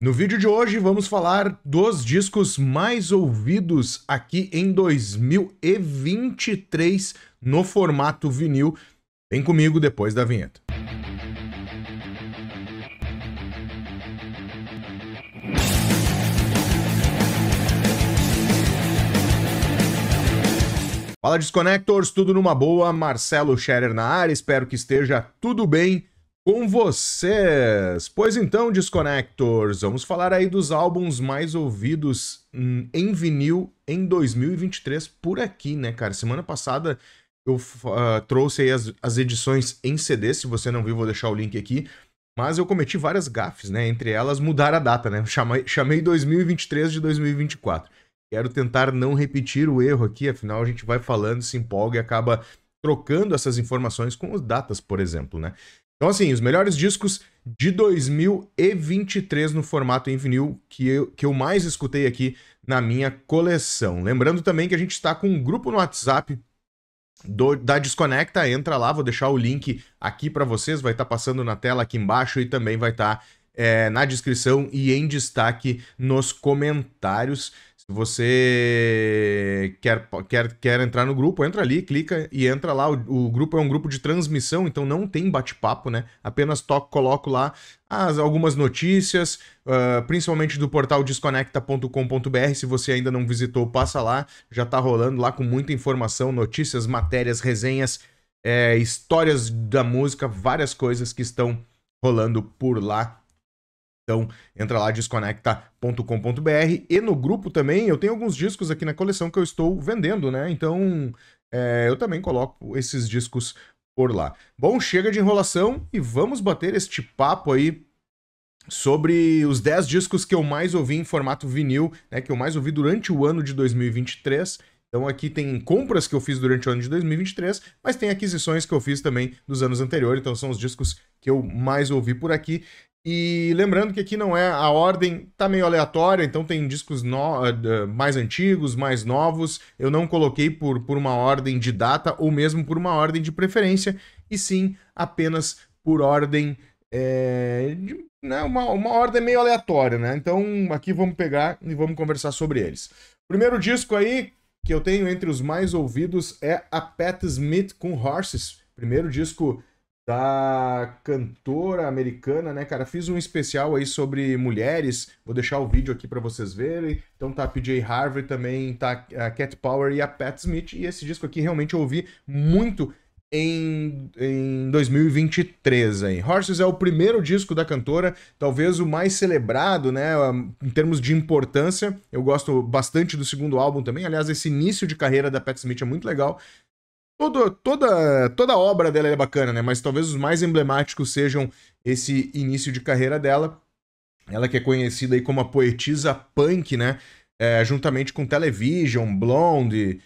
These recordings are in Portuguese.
No vídeo de hoje vamos falar dos discos mais ouvidos aqui em 2023 no formato vinil. Vem comigo depois da vinheta. Fala Disconnectors, tudo numa boa? Marcelo Scherer na área, espero que esteja tudo bem com vocês. Pois então, Disconnectors, vamos falar aí dos álbuns mais ouvidos em vinil em 2023 por aqui, né, cara? Semana passada eu trouxe aí as edições em CD, se você não viu, vou deixar o link aqui. Mas eu cometi várias gafes, né? Entre elas, mudar a data, né? Chamei 2023 de 2024. Quero tentar não repetir o erro aqui, afinal a gente vai falando, se empolga e acaba trocando essas informações com as datas, por exemplo, né? Então, assim, os melhores discos de 2023 no formato em vinil que eu mais escutei aqui na minha coleção. Lembrando também que a gente está com um grupo no WhatsApp da Disconnecta, entra lá, vou deixar o link aqui para vocês, vai estar passando na tela aqui embaixo e também vai estar na descrição e em destaque nos comentários. Se você quer entrar no grupo, entra ali, clica e entra lá. O grupo é um grupo de transmissão, então não tem bate-papo, né? Apenas coloco lá algumas notícias, principalmente do portal desconecta.com.br. Se você ainda não visitou, passa lá. Já tá rolando lá com muita informação, notícias, matérias, resenhas, histórias da música, várias coisas que estão rolando por lá. Então, entra lá, desconecta.com.br. E no grupo também, eu tenho alguns discos aqui na coleção que eu estou vendendo, né? Então, eu também coloco esses discos por lá. Bom, chega de enrolação e vamos bater este papo aí sobre os 10 discos que eu mais ouvi em formato vinil, né? Que eu mais ouvi durante o ano de 2023. Então aqui tem compras que eu fiz durante o ano de 2023, mas tem aquisições que eu fiz também dos anos anteriores, então são os discos que eu mais ouvi por aqui. E lembrando que aqui não é a ordem, tá meio aleatória, então tem discos mais antigos, mais novos. Eu não coloquei por uma ordem de data ou mesmo por uma ordem de preferência, e sim apenas por ordem, uma ordem meio aleatória, né? Então aqui vamos pegar e vamos conversar sobre eles. Primeiro disco aí que eu tenho entre os mais ouvidos é a Patti Smith com Horses, primeiro disco da cantora americana, né, cara? Fiz um especial aí sobre mulheres, vou deixar o vídeo aqui pra vocês verem. Então tá a PJ Harvey também, tá a Cat Power e a Patti Smith, e esse disco aqui realmente eu ouvi muito em 2023 aí. Horses é o primeiro disco da cantora, talvez o mais celebrado, né, em termos de importância. Eu gosto bastante do segundo álbum também, aliás, esse início de carreira da Patti Smith é muito legal. Toda a obra dela é bacana, né? Mas talvez os mais emblemáticos sejam esse início de carreira dela. Ela que é conhecida aí como a poetisa punk, né? Juntamente com Television, Blonde,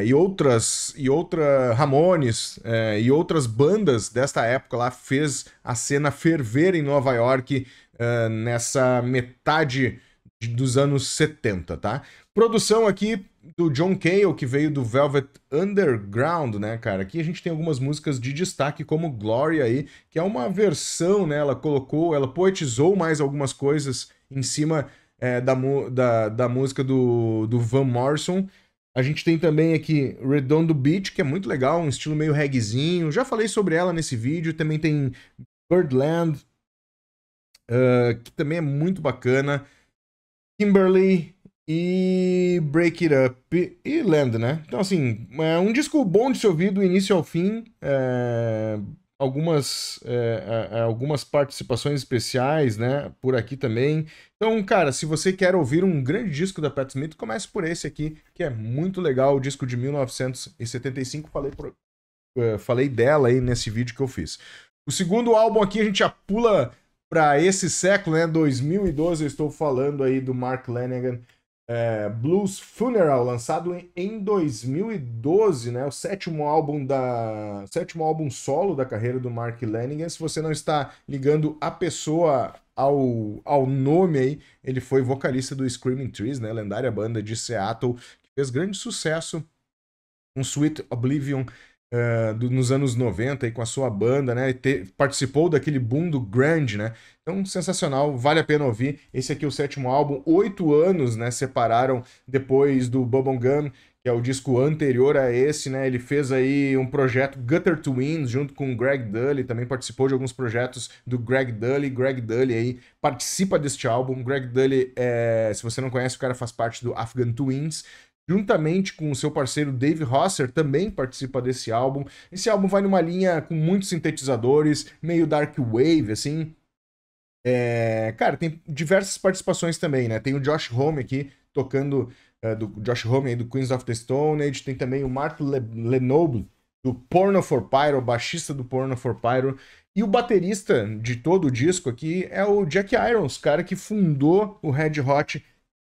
e outra Ramones, e outras bandas desta época lá, fez a cena ferver em Nova York nessa metade dos anos 70, tá? Produção aqui do John Cale, que veio do Velvet Underground, né, cara? Aqui a gente tem algumas músicas de destaque, como Gloria aí, que é uma versão, né? Ela poetizou mais algumas coisas em cima da música do Van Morrison. A gente tem também aqui Redondo Beach, que é muito legal, um estilo meio reggaezinho. Já falei sobre ela nesse vídeo. Também tem Birdland, que também é muito bacana. Kimberly e Break It Up e Land, né? Então, assim, é um disco bom de se ouvir do início ao fim. Algumas participações especiais, né? Por aqui também. Então, cara, se você quer ouvir um grande disco da Patti Smith, comece por esse aqui, que é muito legal, o disco de 1975. Falei dela aí nesse vídeo que eu fiz. O segundo álbum aqui a gente já pula para esse século, né? 2012, eu estou falando aí do Mark Lanegan, Blues Funeral, lançado em 2012, né? O sétimo álbum solo da carreira do Mark Lanegan. Se você não está ligando a pessoa ao nome aí, ele foi vocalista do Screaming Trees, né? Lendária banda de Seattle, que fez grande sucesso com Sweet Oblivion nos anos 90 aí com a sua banda, né? Participou daquele boom do grunge, né? Então, sensacional, vale a pena ouvir. Esse aqui é o 7º álbum, 8 anos, né? Separaram depois do Bubblegum, que é o disco anterior a esse, né? Ele fez aí um projeto Gutter Twins junto com o Greg Dulli, também participou de alguns projetos do Greg Dulli. Greg Dulli aí participa deste álbum. Greg Dulli, se você não conhece, o cara faz parte do Afghan Twins. Juntamente com o seu parceiro Dave Rosser, também participa desse álbum. Esse álbum vai numa linha com muitos sintetizadores, meio dark wave, assim. Cara, tem diversas participações também, né? Tem o Josh Homme aqui, tocando, do Josh Homme aí, do Queens of the Stone Age. Tem também o Mark Lenoble, do Porno for Pyro, baixista do Porno for Pyro. E o baterista de todo o disco aqui é o Jack Irons, cara que fundou o Red Hot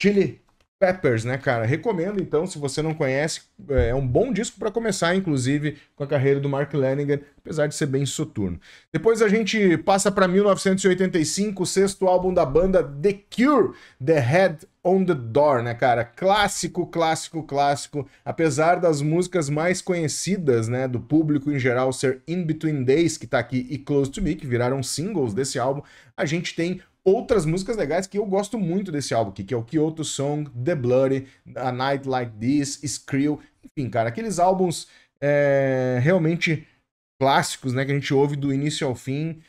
Chili Peppers, né, cara? Recomendo, então, se você não conhece, é um bom disco para começar, inclusive, com a carreira do Mark Lanegan, apesar de ser bem soturno. Depois a gente passa para 1985, o 6º álbum da banda, The Cure, The Head on the Door, né, cara? Clássico, clássico, clássico. Apesar das músicas mais conhecidas, né, do público em geral ser In Between Days, que tá aqui, e Close to Me, que viraram singles desse álbum, a gente tem outras músicas legais que eu gosto muito desse álbum aqui, que é o Kyoto Song, The Bloody, A Night Like This, Skrill, enfim, cara, aqueles álbuns realmente clássicos, né, que a gente ouve do início ao fim,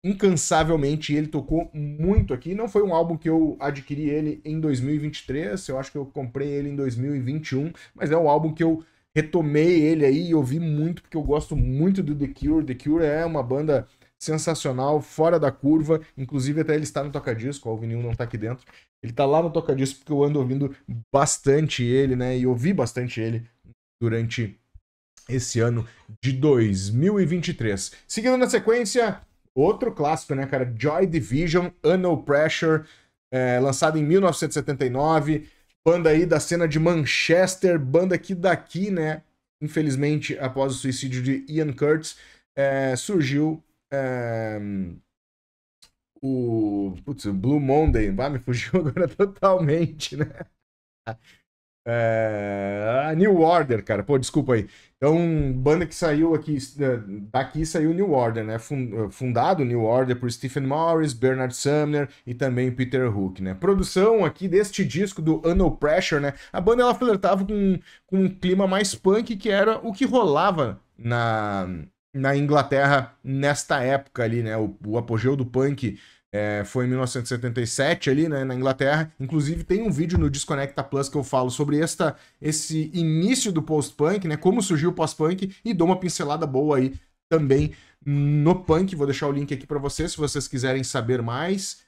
incansavelmente. Ele tocou muito aqui. Não foi um álbum que eu adquiri ele em 2023, eu acho que eu comprei ele em 2021, mas é um álbum que eu retomei ele aí e ouvi muito, porque eu gosto muito do The Cure. The Cure é uma banda sensacional, fora da curva, inclusive até ele está no toca-disco, o vinil não está aqui dentro, ele está lá no toca-disco porque eu ando ouvindo bastante ele, né, e ouvi bastante ele durante esse ano de 2023. Seguindo na sequência, outro clássico, né, cara, Joy Division, No Pressure, lançado em 1979, banda aí da cena de Manchester, banda que daqui, né, infelizmente, após o suicídio de Ian Curtis, surgiu o Blue Monday, me fugiu agora totalmente, né? A New Order, cara, pô, desculpa aí. Então, banda que saiu aqui, daqui saiu New Order, né? Fundado New Order por Stephen Morris, Bernard Sumner e também Peter Hook, né? Produção aqui deste disco do No Pressure, né? A banda ela flertava com um clima mais punk, que era o que rolava na Inglaterra nesta época ali, né? O apogeu do punk foi em 1977 ali, né, na Inglaterra. Inclusive tem um vídeo no Desconecta Plus que eu falo sobre esse início do post-punk, né, como surgiu o post-punk, e dou uma pincelada boa aí também no punk. Vou deixar o link aqui para vocês, se vocês quiserem saber mais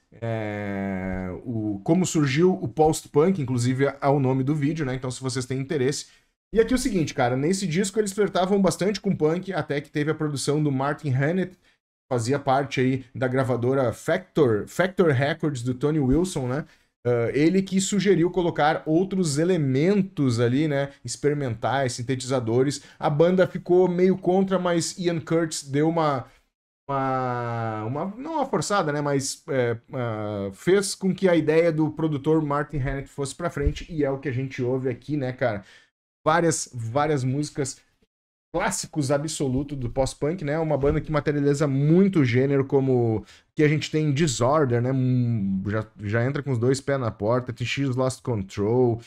como surgiu o post-punk, inclusive é o nome do vídeo, né, então se vocês têm interesse. E aqui o seguinte, cara, nesse disco eles flertavam bastante com punk, até que teve a produção do Martin Hannett, fazia parte aí da gravadora Factor Records do Tony Wilson, né? Ele que sugeriu colocar outros elementos ali, né? Experimentais, sintetizadores. A banda ficou meio contra, mas Ian Curtis deu não uma forçada, né? Mas fez com que a ideia do produtor Martin Hannett fosse pra frente, e é o que a gente ouve aqui, né, cara? Várias músicas, clássicos absolutos do post-punk, né? Uma banda que materializa muito gênero, como que a gente tem Disorder, né? Já entra com os dois pés na porta. Tem X Lost Control,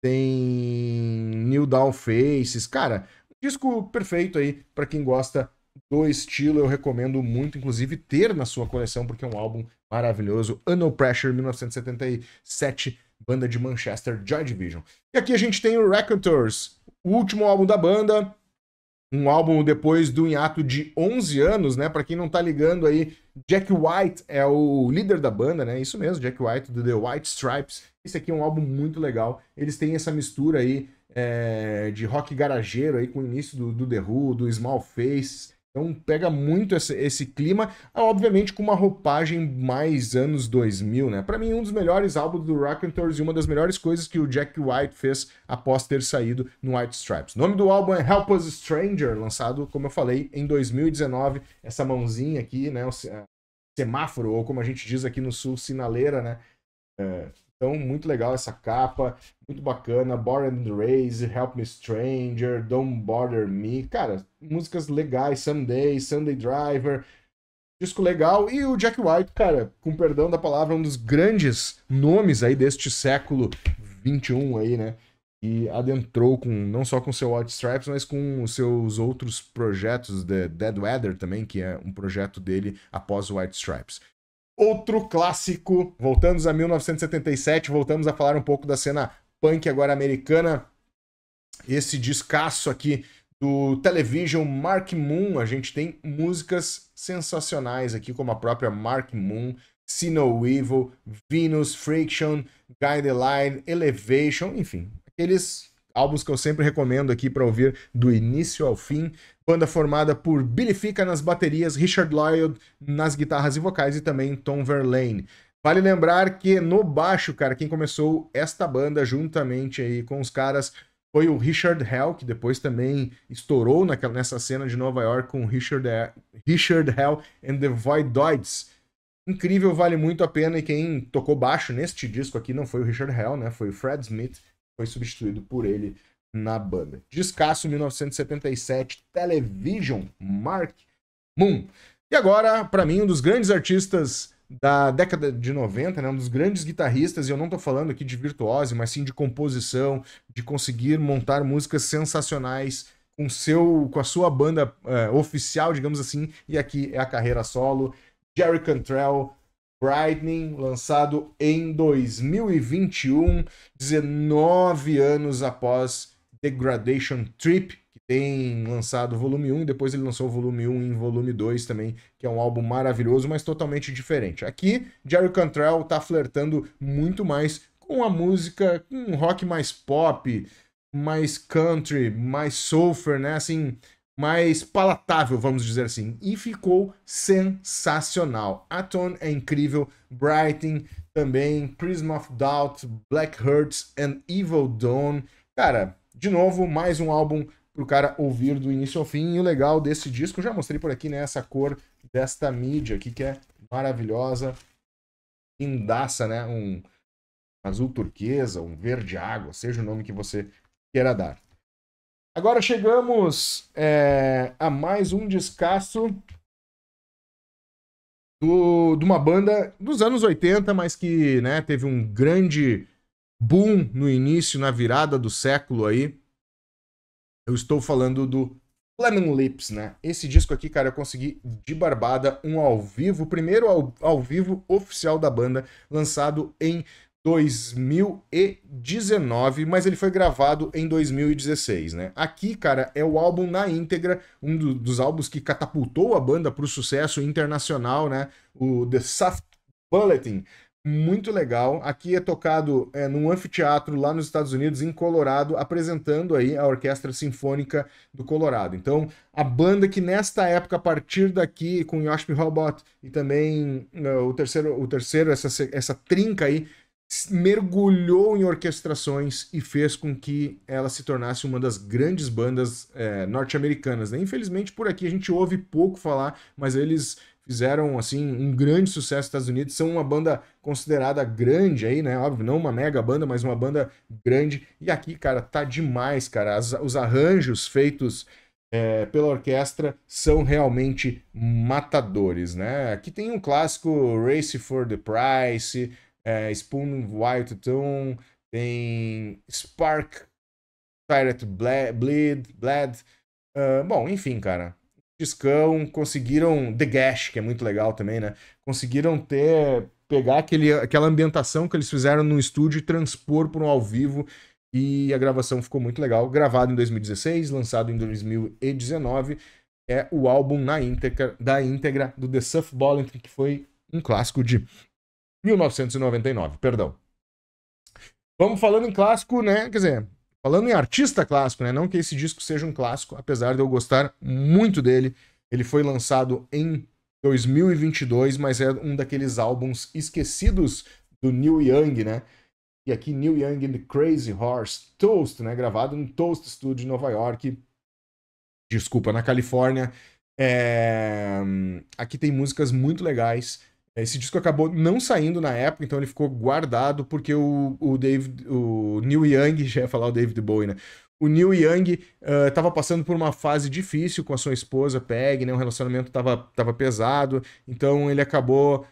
tem New Down Faces. Cara, um disco perfeito aí para quem gosta do estilo. Eu recomendo muito, inclusive, ter na sua coleção, porque é um álbum maravilhoso. No Pressure, 1977, banda de Manchester, Joy Division. E aqui a gente tem o Raconteurs, o último álbum da banda. Um álbum depois do hiato de 11 anos, né? Pra quem não tá ligando aí, Jack White é o líder da banda, né? Isso mesmo, Jack White do The White Stripes. Esse aqui é um álbum muito legal. Eles têm essa mistura aí de rock garageiro aí com o início do The Who, do Small Faces. Então pega muito esse clima, obviamente com uma roupagem mais anos 2000, né? Pra mim, um dos melhores álbuns do Raconteurs e uma das melhores coisas que o Jack White fez após ter saído no White Stripes. O nome do álbum é Help Us Stranger, lançado, como eu falei, em 2019. Essa mãozinha aqui, né? O semáforo, ou como a gente diz aqui no sul, sinaleira, né? Então, muito legal essa capa, muito bacana. Born and Raised, Help Me Stranger, Don't Bother Me. Cara, músicas legais, Someday, Sunday Driver, disco legal. E o Jack White, cara, com perdão da palavra, um dos grandes nomes aí deste século XXI aí, né? E adentrou com não só com seu White Stripes, mas com os seus outros projetos, The Dead Weather também, que é um projeto dele após o White Stripes. Outro clássico, voltamos a 1977, voltamos a falar um pouco da cena punk agora americana. Esse descasso aqui do Television, Mark Moon, a gente tem músicas sensacionais aqui, como a própria Mark Moon, See No Evil, Venus, Friction, Guide the Line, Elevation, enfim, aqueles álbuns que eu sempre recomendo aqui para ouvir do início ao fim. Banda formada por Billy Fica nas baterias, Richard Lloyd nas guitarras e vocais e também Tom Verlaine. Vale lembrar que no baixo, cara, quem começou esta banda juntamente aí com os caras foi o Richard Hell, que depois também estourou nessa cena de Nova York com Richard Hell and the Voidoids. Incrível, vale muito a pena, e quem tocou baixo neste disco aqui não foi o Richard Hell, né? Foi o Fred Smith, que foi substituído por ele na banda. Descasso 1977, Television, Mark Moon. E agora, para mim, um dos grandes artistas da década de 90, né? Um dos grandes guitarristas, e eu não tô falando aqui de virtuose, mas sim de composição, de conseguir montar músicas sensacionais com a sua banda oficial, digamos assim, e aqui é a carreira solo. Jerry Cantrell, Brightening, lançado em 2021, 19 anos após Degradation Trip, que tem lançado o volume 1, e depois ele lançou o volume 1 em volume 2 também, que é um álbum maravilhoso, mas totalmente diferente. Aqui, Jerry Cantrell tá flertando muito mais com a música, com um rock mais pop, mais country, mais soulful, né, assim, mais palatável, vamos dizer assim, e ficou sensacional. A Tone é incrível, Brighting também, Prism of Doubt, Black Hearts and Evil Dawn. Cara, de novo, mais um álbum pro cara ouvir do início ao fim. E o legal desse disco, eu já mostrei por aqui, né, essa cor desta mídia aqui, que é maravilhosa, lindaça, né, um azul turquesa, um verde água, seja o nome que você queira dar. Agora chegamos a mais um descasso de uma banda dos anos 80, mas que, né, teve um grande boom no início, na virada do século aí. Eu estou falando do Flaming Lips, né? Esse disco aqui, cara, eu consegui de barbada um ao vivo, o primeiro ao vivo oficial da banda, lançado em 2019, mas ele foi gravado em 2016, né? Aqui, cara, é o álbum na íntegra, um dos álbuns que catapultou a banda para o sucesso internacional, né? O The Soft Bulletin, muito legal. Aqui é tocado num anfiteatro lá nos Estados Unidos, em Colorado, apresentando aí a Orquestra Sinfônica do Colorado. Então, a banda que nesta época, a partir daqui, com Yosh Me Robot e também o terceiro essa trinca aí, mergulhou em orquestrações e fez com que ela se tornasse uma das grandes bandas norte-americanas, né? Infelizmente, por aqui a gente ouve pouco falar, mas eles fizeram, assim, um grande sucesso nos Estados Unidos, são uma banda considerada grande aí, né? Óbvio, não uma mega banda, mas uma banda grande. E aqui, cara, tá demais, cara. Os arranjos feitos pela orquestra são realmente matadores, né? Aqui tem um clássico, Race for the Price, Spoon Wild Tone, tem Spark, Pirate Bleed. Bom, enfim, cara. Discão, conseguiram The Gash, que é muito legal também, né? Conseguiram pegar aquela ambientação que eles fizeram no estúdio e transpor para um ao vivo, e a gravação ficou muito legal. Gravado em 2016, lançado em 2019, é o álbum da íntegra do The Soft Bulletin, que foi um clássico de 1999, perdão. Vamos falando em clássico, né? Quer dizer, falando em artista clássico, né? Não que esse disco seja um clássico, apesar de eu gostar muito dele. Ele foi lançado em 2022, mas é um daqueles álbuns esquecidos do Neil Young, né? E aqui Neil Young and the Crazy Horse, Toast, né? Gravado no Toast Studio em Nova York. Desculpa, na Califórnia. Aqui tem músicas muito legais. Esse disco acabou não saindo na época, então ele ficou guardado porque o Neil Young, já ia falar o David Bowie, né? O Neil Young estava passando por uma fase difícil com a sua esposa, Peg, né? O relacionamento tava pesado, então ele acabou,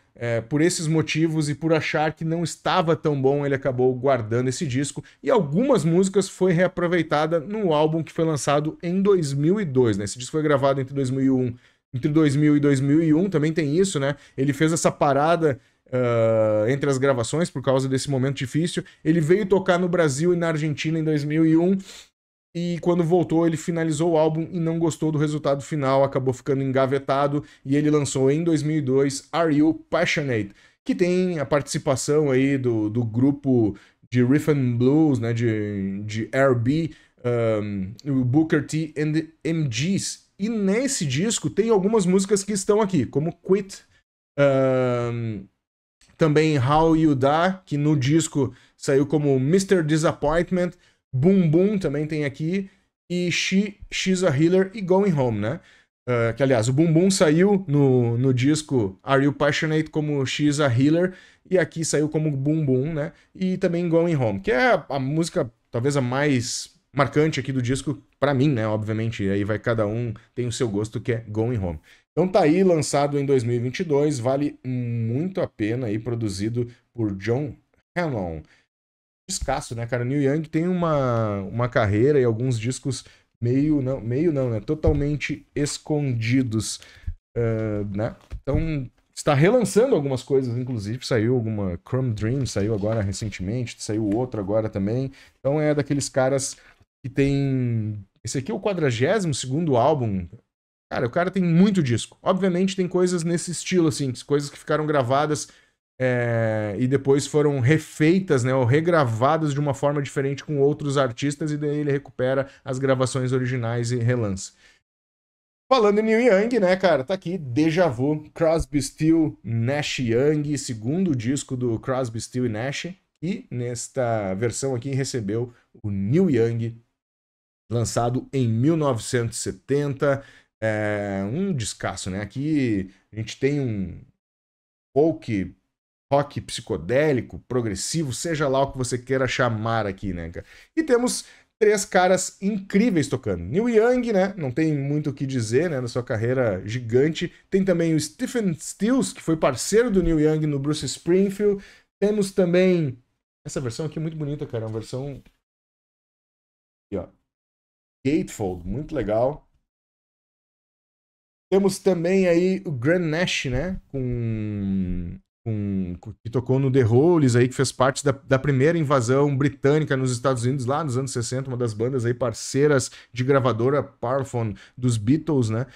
por esses motivos e por achar que não estava tão bom, ele acabou guardando esse disco. E algumas músicas foi reaproveitada no álbum que foi lançado em 2002, né? Esse disco foi gravado entre 2001 e 2001, também tem isso, né? Ele fez essa parada entre as gravações por causa desse momento difícil. Ele veio tocar no Brasil e na Argentina em 2001 e quando voltou ele finalizou o álbum e não gostou do resultado final, acabou ficando engavetado e ele lançou em 2002 Are You Passionate, que tem a participação aí do grupo de Rhythm and Blues, né, de R&B, o Booker T and the MGs. E nesse disco tem algumas músicas que estão aqui, como Quit, também How You Die, que no disco saiu como Mr. Disappointment, Boom Boom também tem aqui, e She's a Healer e Going Home, né? Que aliás, o Boom Boom saiu no disco Are You Passionate como She's a Healer, e aqui saiu como Boom Boom, né? E também Going Home, que é a música talvez a mais marcante aqui do disco, pra mim, né? Obviamente, aí vai cada um, tem o seu gosto, que é Going Home. Então tá aí, lançado em 2022, vale muito a pena aí, produzido por John Hannon. Escasso, né, cara? Neil Young tem uma carreira e alguns discos meio não, né? Totalmente escondidos, né? Então, está relançando algumas coisas, inclusive saiu alguma Chrome Dream, saiu agora recentemente, saiu outro agora também. Então é daqueles caras que tem... Esse aqui é o 42º álbum. Cara, o cara tem muito disco. Obviamente tem coisas nesse estilo, assim, coisas que ficaram gravadas e depois foram refeitas, né, ou regravadas de uma forma diferente com outros artistas, e daí ele recupera as gravações originais e relança. Falando em Neil Young, né, cara, tá aqui Deja Vu, Crosby, Still, Nash Young, segundo disco do Crosby, Still e Nash, e nesta versão aqui recebeu o Neil Young, lançado em 1970, um descasso, né? Aqui a gente tem um folk, rock psicodélico, progressivo, seja lá o que você queira chamar aqui, né, cara? E temos três caras incríveis tocando. Neil Young, né? Não tem muito o que dizer, né? Na sua carreira gigante. Tem também o Stephen Stills, que foi parceiro do Neil Young no Bruce Springfield. Temos também... Essa versão aqui é muito bonita, cara. É uma versão... Aqui, ó. Gatefold, muito legal. Temos também aí o Graham Nash, né? Que tocou no The Hollies, aí, que fez parte da primeira invasão britânica nos Estados Unidos, lá nos anos 60, uma das bandas aí parceiras de gravadora Parlophone dos Beatles, né?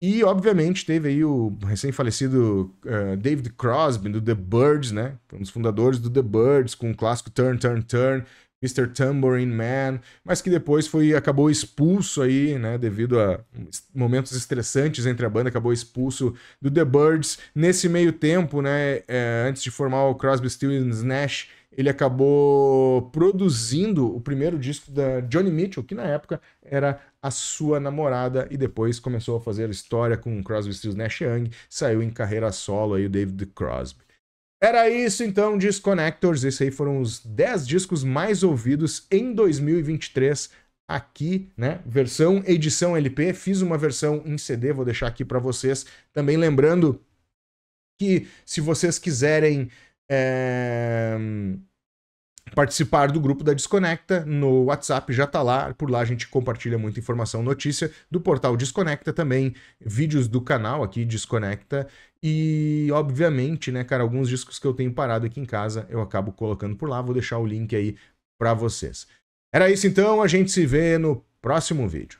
E, obviamente, teve aí o recém-falecido David Crosby, do The Byrds, né? Um dos fundadores do The Byrds, com o clássico Turn, Turn, Turn, Mr. Tambourine Man, mas que depois acabou expulso aí, né, devido a momentos estressantes entre a banda, acabou expulso do The Byrds. Nesse meio tempo, né, antes de formar o Crosby, Stills & Nash, ele acabou produzindo o primeiro disco da Joni Mitchell, que na época era a sua namorada, e depois começou a fazer história com Crosby, Stills & Nash Young, saiu em carreira solo aí o David Crosby. Era isso então, Disconnectors. Esses aí foram os 10 discos mais ouvidos em 2023 aqui, né? Versão edição LP. Fiz uma versão em CD, vou deixar aqui para vocês. Também lembrando que se vocês quiserem participar do grupo da Desconecta, no WhatsApp já tá lá, por lá a gente compartilha muita informação, notícia do portal Desconecta, também vídeos do canal aqui Desconecta, e obviamente, né, cara, alguns discos que eu tenho parado aqui em casa eu acabo colocando por lá, vou deixar o link aí para vocês. Era isso então, a gente se vê no próximo vídeo.